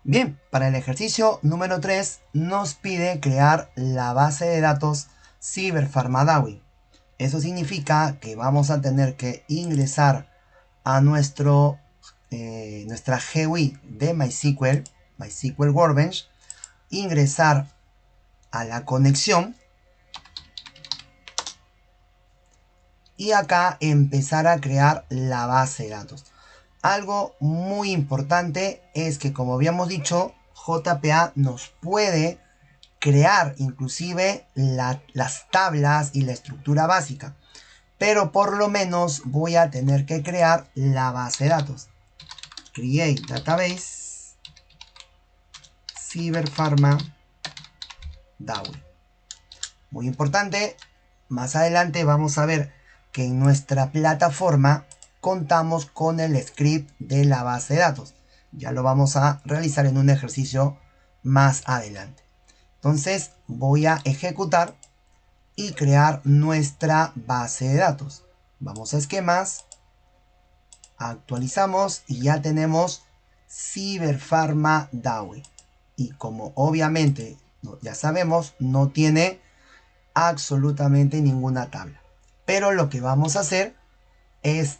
Bien, para el ejercicio número 3 nos pide crear la base de datos CyberPharmaDAWI. Eso significa que vamos a tener que ingresar a nuestra GUI de MySQL Workbench, ingresar a la conexión y acá empezar a crear la base de datos. Algo muy importante es que, como habíamos dicho, JPA nos puede crear inclusive las tablas y la estructura básica, pero por lo menos voy a tener que crear la base de datos. Create database CyberPharma DAWI. Muy importante, más adelante vamos a ver que en nuestra plataforma contamos con el script de la base de datos. Ya lo vamos a realizar en un ejercicio más adelante. Entonces voy a ejecutar y crear nuestra base de datos. Vamos a esquemas, actualizamos y ya tenemos CyberPharma DAWI. Y como obviamente ya sabemos, no tiene absolutamente ninguna tabla. Pero lo que vamos a hacer es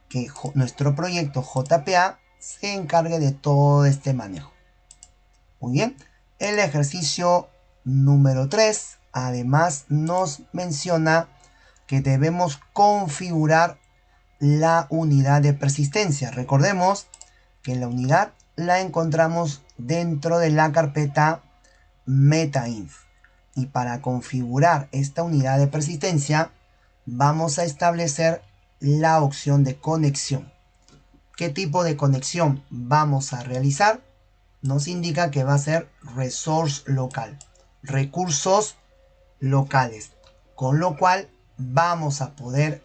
que nuestro proyecto JPA se encargue de todo este manejo. Muy bien, el ejercicio número 3 además nos menciona que debemos configurar la unidad de persistencia. Recordemos que la unidad la encontramos dentro de la carpeta metainf. Y para configurar esta unidad de persistencia vamos a establecer la opción de conexión. ¿Qué tipo de conexión vamos a realizar? Nos indica que va a ser resource local, recursos locales, con lo cual vamos a poder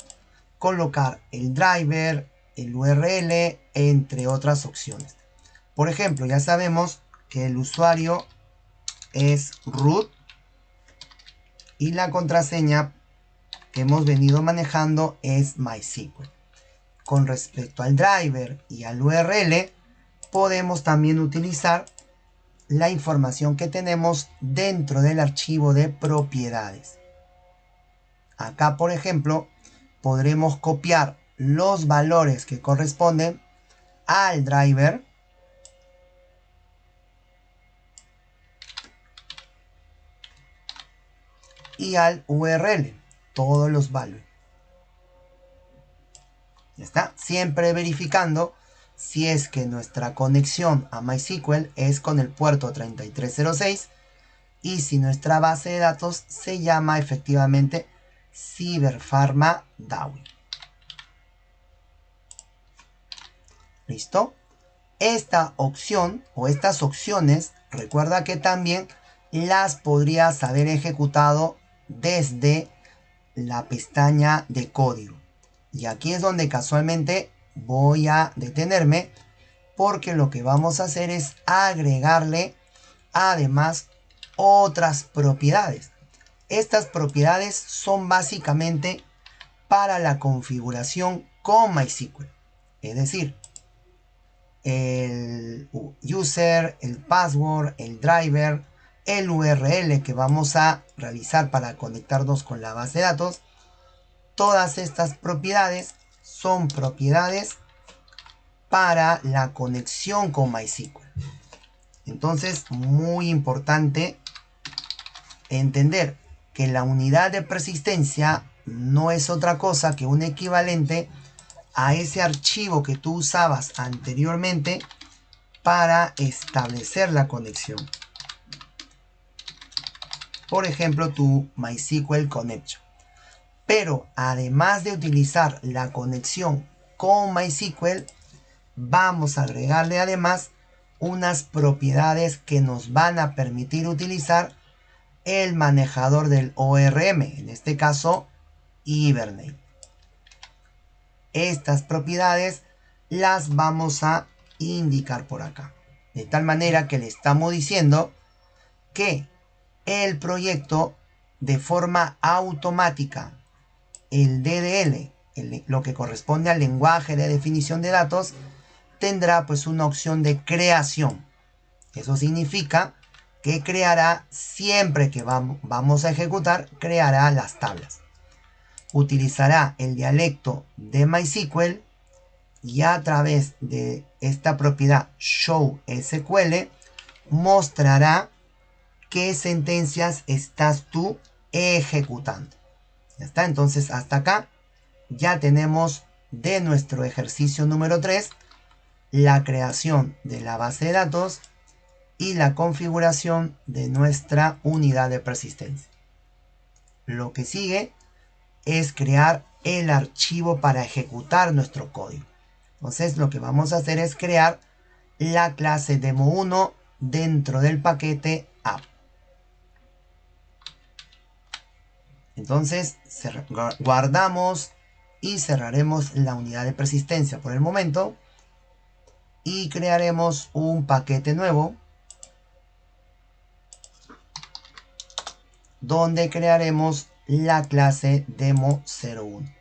colocar el driver, el URL, entre otras opciones. Por ejemplo, ya sabemos que el usuario es root y la contraseña que hemos venido manejando es MySQL. Con respecto al driver y al URL, podemos también utilizar la información que tenemos dentro del archivo de propiedades. Acá, por ejemplo, podremos copiar los valores que corresponden al driver y al URL, todos los valores. Ya está, siempre verificando si es que nuestra conexión a MySQL es con el puerto 3306 y si nuestra base de datos se llama efectivamente CyberPharma DAWI. ¿Listo? Esta opción o estas opciones, recuerda que también las podrías haber ejecutado desde la pestaña de código. Y aquí es donde casualmente voy a detenerme, porque lo que vamos a hacer es agregarle además otras propiedades. Estas propiedades son básicamente para la configuración con MySQL. Es decir, el user, el password, el driver, el URL que vamos a realizar para conectarnos con la base de datos. Todas estas propiedades son propiedades para la conexión con MySQL. Entonces, muy importante entender que la unidad de persistencia no es otra cosa que un equivalente a ese archivo que tú usabas anteriormente para establecer la conexión. Por ejemplo, tu MySQL Connection. Pero además de utilizar la conexión con MySQL, vamos a agregarle además unas propiedades que nos van a permitir utilizar el manejador del ORM, en este caso Hibernate. Estas propiedades las vamos a indicar por acá, de tal manera que le estamos diciendo que el proyecto, de forma automática, el DDL, lo que corresponde al lenguaje de definición de datos, tendrá pues una opción de creación. Eso significa que creará, siempre que vamos a ejecutar, creará las tablas. Utilizará el dialecto de MySQL y a través de esta propiedad showSQL mostrará qué sentencias estás tú ejecutando. Ya está, entonces hasta acá ya tenemos de nuestro ejercicio número 3 la creación de la base de datos y la configuración de nuestra unidad de persistencia. Lo que sigue es crear el archivo para ejecutar nuestro código. Entonces lo que vamos a hacer es crear la clase demo1 dentro del paquete app. Entonces guardamos y cerraremos la unidad de persistencia por el momento y crearemos un paquete nuevo donde crearemos la clase demo01.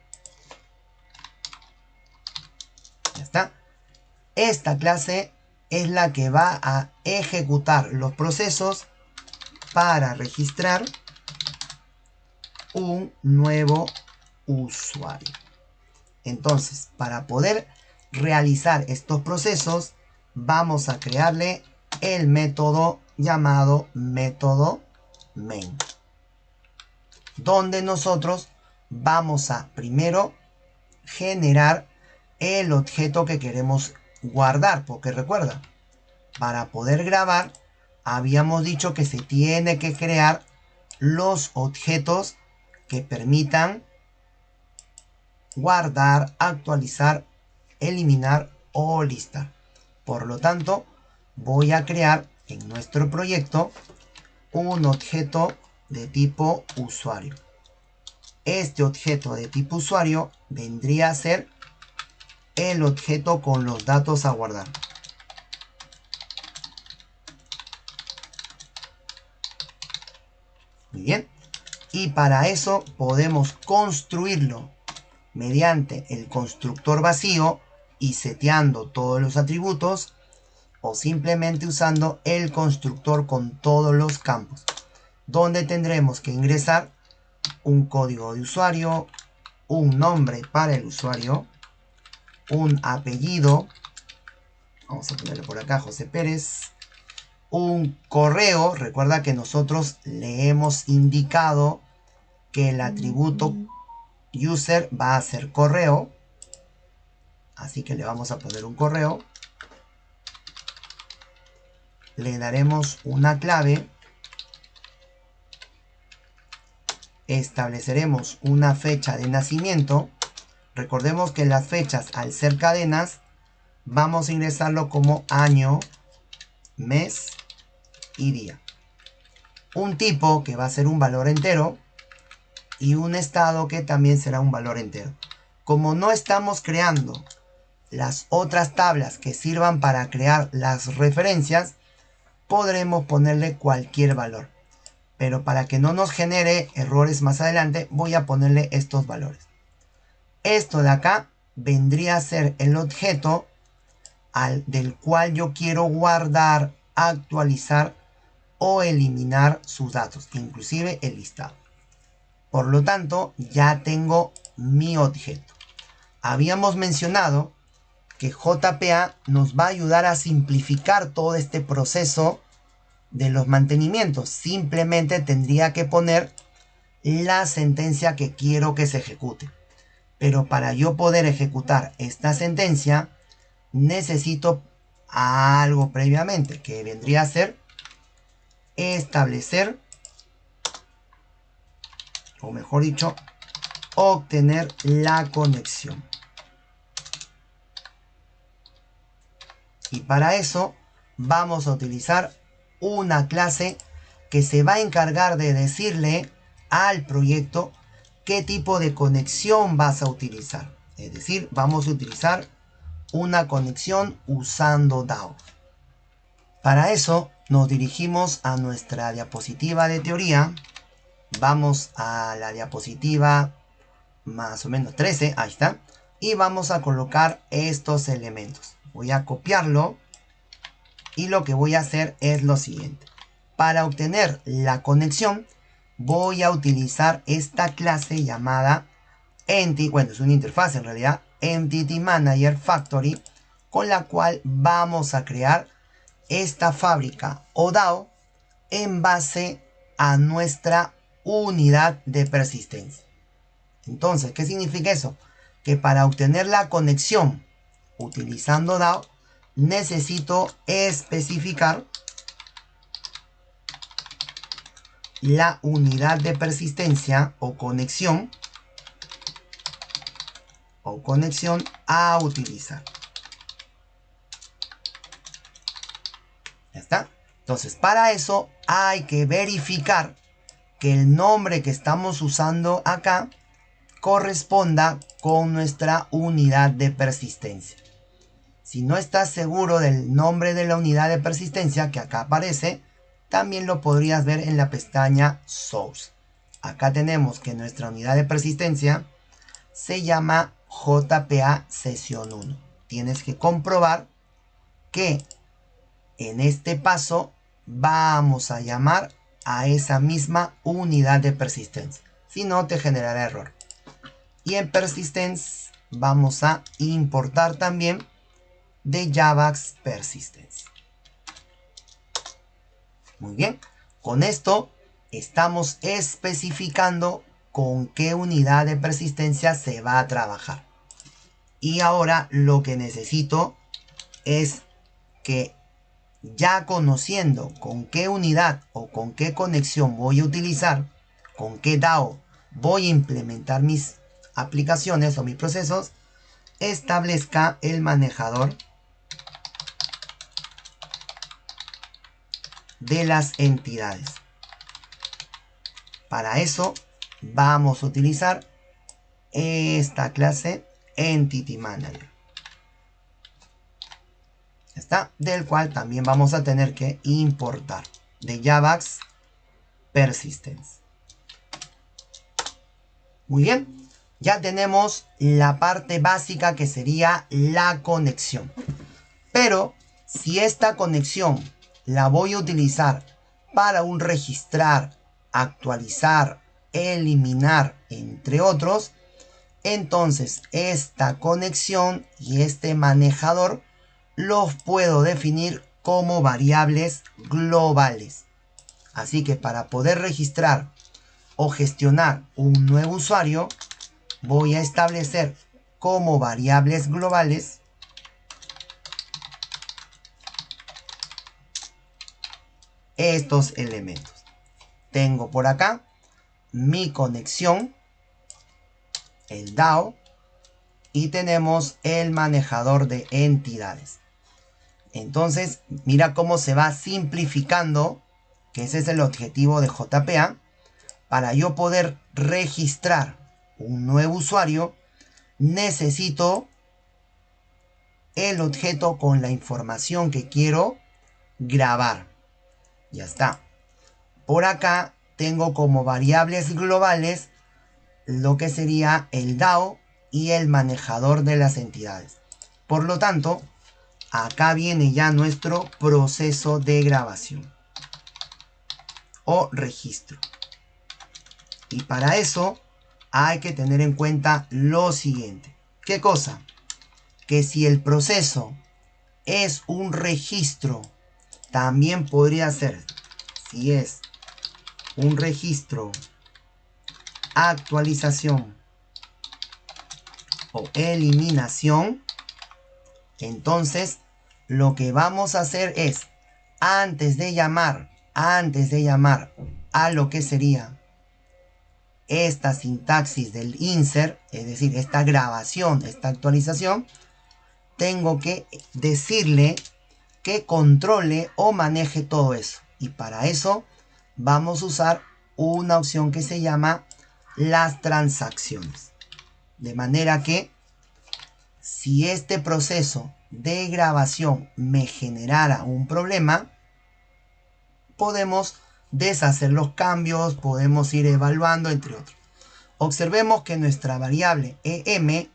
Ya está. Esta clase es la que va a ejecutar los procesos para registrar un nuevo usuario. Entonces, para poder realizar estos procesos, vamos a crearle el método llamado método main, donde nosotros vamos a primero generar el objeto que queremos guardar, porque recuerda, para poder grabar habíamos dicho que se tiene que crear los objetos que permitan guardar, actualizar, eliminar o listar. Por lo tanto, voy a crear en nuestro proyecto un objeto de tipo usuario. Este objeto de tipo usuario vendría a ser el objeto con los datos a guardar. Muy bien. Y para eso podemos construirlo mediante el constructor vacío y seteando todos los atributos, o simplemente usando el constructor con todos los campos, donde tendremos que ingresar un código de usuario, un nombre para el usuario, un apellido, vamos a ponerlo por acá, José Pérez, un correo. Recuerda que nosotros le hemos indicado que el atributo user va a ser correo, así que le vamos a poner un correo. Le daremos una clave, estableceremos una fecha de nacimiento. Recordemos que las fechas, al ser cadenas, vamos a ingresarlo como año, mes y día. Un tipo que va a ser un valor entero y un estado que también será un valor entero. Como no estamos creando las otras tablas que sirvan para crear las referencias, podremos ponerle cualquier valor. Pero para que no nos genere errores más adelante, voy a ponerle estos valores. Esto de acá vendría a ser el objeto del cual yo quiero guardar, actualizar o eliminar sus datos, inclusive el listado. Por lo tanto, ya tengo mi objeto. Habíamos mencionado que JPA nos va a ayudar a simplificar todo este proceso de los mantenimientos. Simplemente tendría que poner la sentencia que quiero que se ejecute. Pero para yo poder ejecutar esta sentencia, necesito algo previamente, que vendría a ser establecer, o mejor dicho, obtener la conexión. Y para eso vamos a utilizar una clase que se va a encargar de decirle al proyecto qué tipo de conexión vas a utilizar. Es decir, vamos a utilizar una conexión usando DAO. Para eso nos dirigimos a nuestra diapositiva de teoría. Vamos a la diapositiva más o menos 13, ahí está. Y vamos a colocar estos elementos. Voy a copiarlo Y lo que voy a hacer es lo siguiente. Para obtener la conexión, voy a utilizar esta clase llamada Entity, bueno, es una interfaz en realidad, Entity Manager Factory, con la cual vamos a crear esta fábrica o DAO en base a nuestra unidad de persistencia. Entonces, ¿qué significa eso? Que para obtener la conexión utilizando DAO, necesito especificar la unidad de persistencia o conexión a utilizar. ¿Ya está? Entonces, para eso hay que verificar que el nombre que estamos usando acá corresponda con nuestra unidad de persistencia. Si no estás seguro del nombre de la unidad de persistencia que acá aparece, también lo podrías ver en la pestaña Source. Acá tenemos que nuestra unidad de persistencia se llama JPA sesión 1. Tienes que comprobar que en este paso vamos a llamar a esa misma unidad de persistencia. Si no, te generará error. Y en persistence vamos a importar también de Javax persistence. Muy bien. Con esto estamos especificando con qué unidad de persistencia se va a trabajar. Y ahora lo que necesito es que, ya conociendo con qué unidad o con qué conexión voy a utilizar, con qué DAO voy a implementar mis aplicaciones o mis procesos, establezca el manejador de las entidades. Para eso vamos a utilizar esta clase Entity Manager. ¿Está? Del cual también vamos a tener que importar de Javax persistence. Muy bien. Ya tenemos la parte básica que sería la conexión. Pero si esta conexión la voy a utilizar para un registrar, actualizar, eliminar, entre otros, entonces esta conexión y este manejador los puedo definir como variables globales. Así que para poder registrar o gestionar un nuevo usuario, voy a establecer como variables globales estos elementos. Tengo por acá mi conexión, el DAO, y tenemos el manejador de entidades. Entonces, mira cómo se va simplificando, que ese es el objetivo de JPA. Para yo poder registrar un nuevo usuario, necesito el objeto con la información que quiero grabar. Ya está. Por acá tengo como variables globales lo que sería el DAO y el manejador de las entidades. Por lo tanto, acá viene ya nuestro proceso de grabación o registro. Y para eso hay que tener en cuenta lo siguiente. ¿Qué cosa? Que si el proceso es un registro, también podría ser, si es un registro, actualización o eliminación, entonces lo que vamos a hacer es, antes de llamar a lo que sería esta sintaxis del insert, es decir, esta grabación, esta actualización, tengo que decirle que controle o maneje todo eso. Y para eso vamos a usar una opción que se llama las transacciones. De manera que si este proceso de grabación me generara un problema, podemos deshacer los cambios, podemos ir evaluando, entre otros. Observemos que nuestra variable em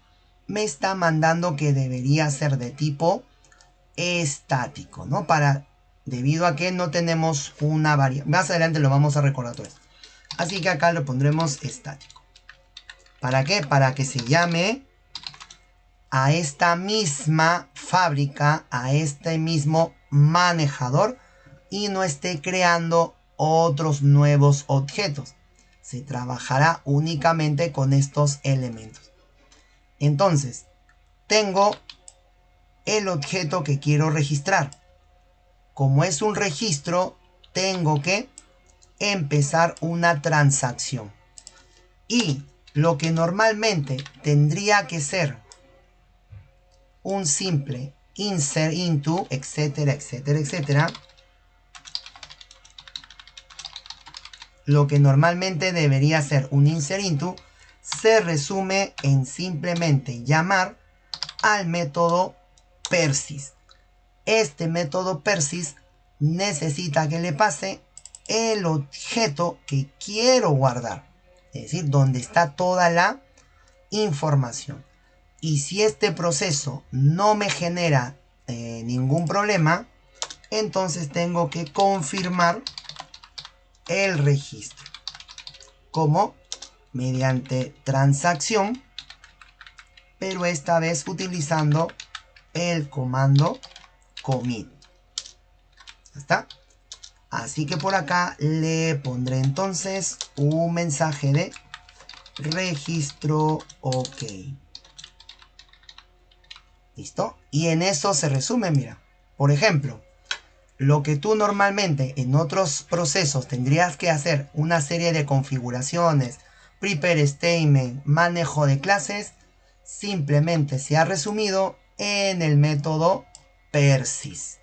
me está mandando que debería ser de tipo estático, ¿no? Para debido a que no tenemos una variable. Más adelante lo vamos a recordar todo esto. Así que acá lo pondremos estático. ¿Para qué? Para que se llame a esta misma fábrica, a este mismo manejador y no esté creando otros nuevos objetos. Se trabajará únicamente con estos elementos. Entonces, tengo el objeto que quiero registrar. Como es un registro, tengo que empezar una transacción. Y lo que normalmente tendría que ser un simple insert into, etcétera, etcétera, etcétera. Lo que normalmente debería ser un insert into se resume en simplemente llamar al método persist. Este método persist necesita que le pase el objeto que quiero guardar, es decir, donde está toda la información. Y si este proceso no me genera ningún problema, entonces tengo que confirmar el registro, como mediante transacción, pero esta vez utilizando el comando commit. ¿Ya está? Así que por acá le pondré entonces un mensaje de registro OK. ¿Listo? Y en eso se resume, mira. Por ejemplo, lo que tú normalmente en otros procesos tendrías que hacer una serie de configuraciones, prepare statement, manejo de clases, simplemente se ha resumido en el método persist.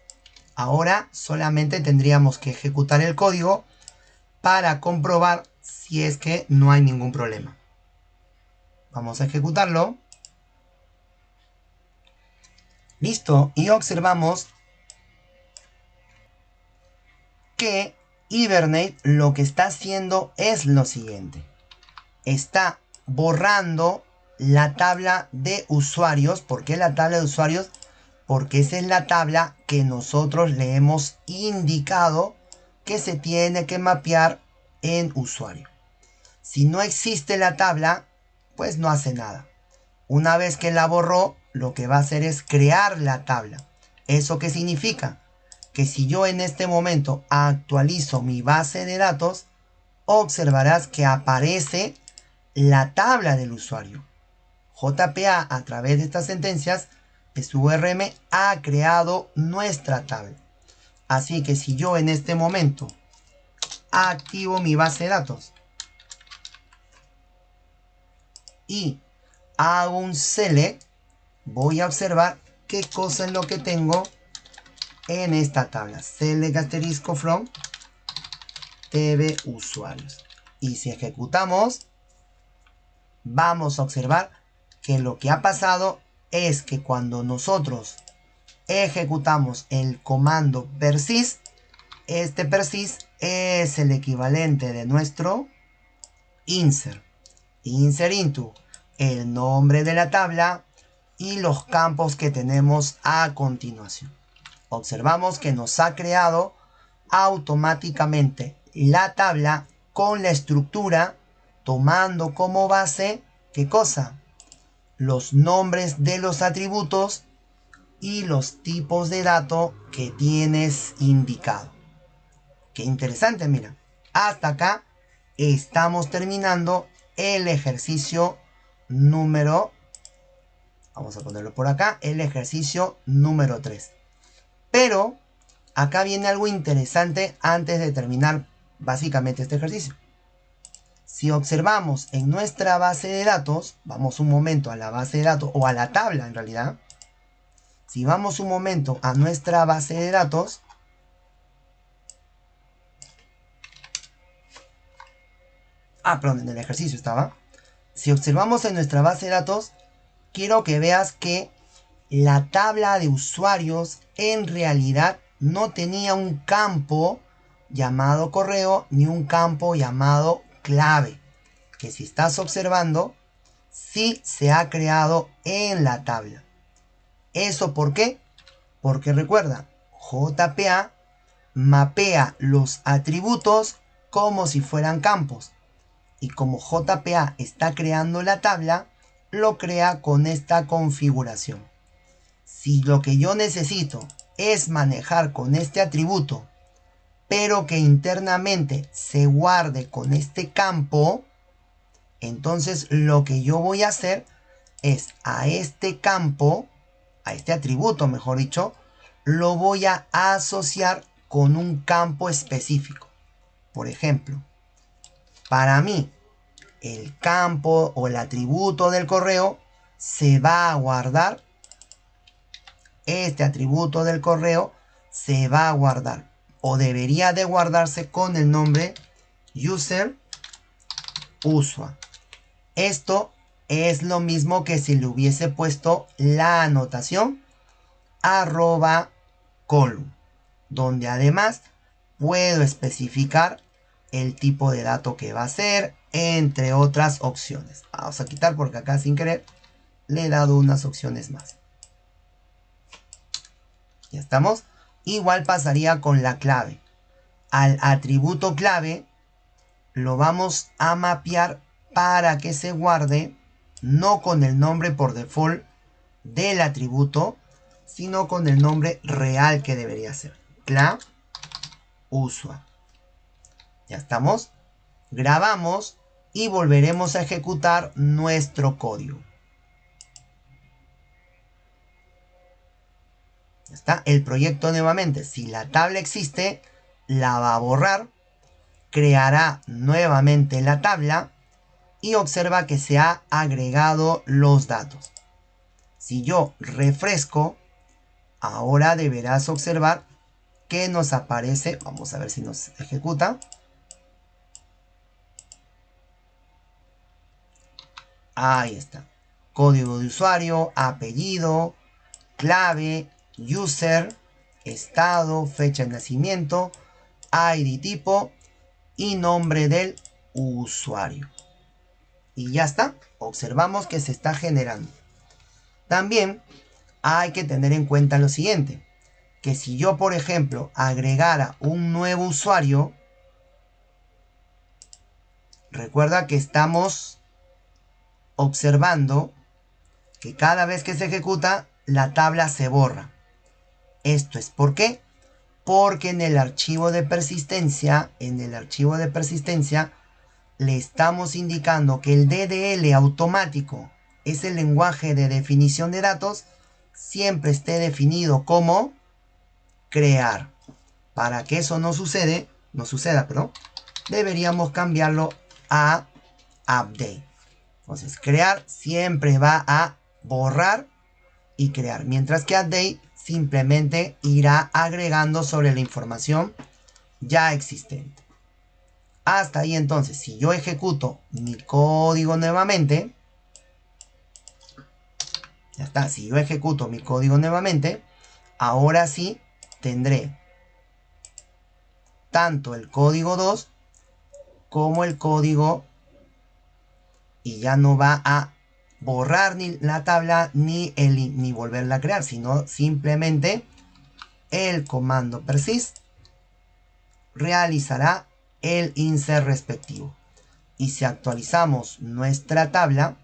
Ahora solamente tendríamos que ejecutar el código para comprobar si es que no hay ningún problema. Vamos a ejecutarlo. Listo. Y observamos que Hibernate lo que está haciendo es lo siguiente. Está borrando la tabla de usuarios. ¿Por qué la tabla de usuarios? Porque esa es la tabla que nosotros le hemos indicado que se tiene que mapear en usuario. Si no existe la tabla, pues no hace nada. Una vez que la borró, lo que va a hacer es crear la tabla. ¿Eso qué significa? Que si yo en este momento actualizo mi base de datos, observarás que aparece la tabla del usuario. JPA, a través de estas sentencias de su URM, ha creado nuestra tabla. Así que si yo en este momento activo mi base de datos y hago un select, voy a observar qué cosa es lo que tengo en esta tabla. Select asterisco from tb usuarios. Y si ejecutamos, vamos a observar que lo que ha pasado es que cuando nosotros ejecutamos el comando persist, este persist es el equivalente de nuestro insert. Insert into el nombre de la tabla y los campos que tenemos a continuación. Observamos que nos ha creado automáticamente la tabla con la estructura, tomando como base, ¿qué cosa? Los nombres de los atributos y los tipos de datos que tienes indicado. Qué interesante, mira. Hasta acá estamos terminando el ejercicio número, vamos a ponerlo por acá, el ejercicio número 3. Pero acá viene algo interesante antes de terminar básicamente este ejercicio. Si observamos en nuestra base de datos, vamos un momento a la base de datos, o a la tabla en realidad. Si vamos un momento a nuestra base de datos, perdón, en el ejercicio estaba. Si observamos en nuestra base de datos, quiero que veas que la tabla de usuarios en realidad no tenía un campo llamado correo ni un campo llamado clave, que si estás observando, sí se ha creado en la tabla. ¿Eso por qué? Porque recuerda, JPA mapea los atributos como si fueran campos. Y como JPA está creando la tabla, lo crea con esta configuración. Si lo que yo necesito es manejar con este atributo, pero que internamente se guarde con este campo, entonces lo que yo voy a hacer es a este campo, a este atributo mejor dicho, lo voy a asociar con un campo específico. Por ejemplo, para mí, el campo o el atributo del correo se va a guardar. Este atributo del correo se va a guardar o debería de guardarse con el nombre user usual. Esto es lo mismo que si le hubiese puesto la anotación @column, donde además puedo especificar el tipo de dato que va a ser, entre otras opciones. Vamos a quitar porque acá sin querer le he dado unas opciones más. Ya estamos. Igual pasaría con la clave. Al atributo clave lo vamos a mapear para que se guarde no con el nombre por default del atributo, sino con el nombre real que debería ser. Cla usual. Ya estamos. Grabamos y volveremos a ejecutar nuestro código. Ya está. El proyecto nuevamente, si la tabla existe, la va a borrar, creará nuevamente la tabla y observa que se ha agregado los datos. Si yo refresco, ahora deberás observar que nos aparece, vamos a ver si nos ejecuta. Ahí está. Código de usuario, apellido, clave, user, estado, fecha de nacimiento, ID tipo y nombre del usuario. Y ya está. Observamos que se está generando. También hay que tener en cuenta lo siguiente. Que si yo, por ejemplo, agregara un nuevo usuario, recuerda que estamos observando que cada vez que se ejecuta, la tabla se borra. ¿Esto es por qué? Porque en el archivo de persistencia, le estamos indicando que el DDL automático es el lenguaje de definición de datos, siempre esté definido como crear. Para que eso no suceda, deberíamos cambiarlo a update. Entonces, crear siempre va a borrar y crear, mientras que update simplemente irá agregando sobre la información ya existente. Hasta ahí entonces, si yo ejecuto mi código nuevamente, ya está, si yo ejecuto mi código nuevamente, ahora sí tendré tanto el código 2 como el código, y ya no va a borrar ni la tabla ni volverla a crear, sino simplemente el comando persist realizará el insert respectivo. Y si actualizamos nuestra tabla,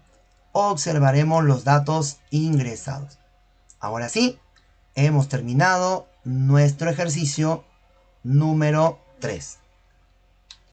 observaremos los datos ingresados. Ahora sí, hemos terminado nuestro ejercicio número 3.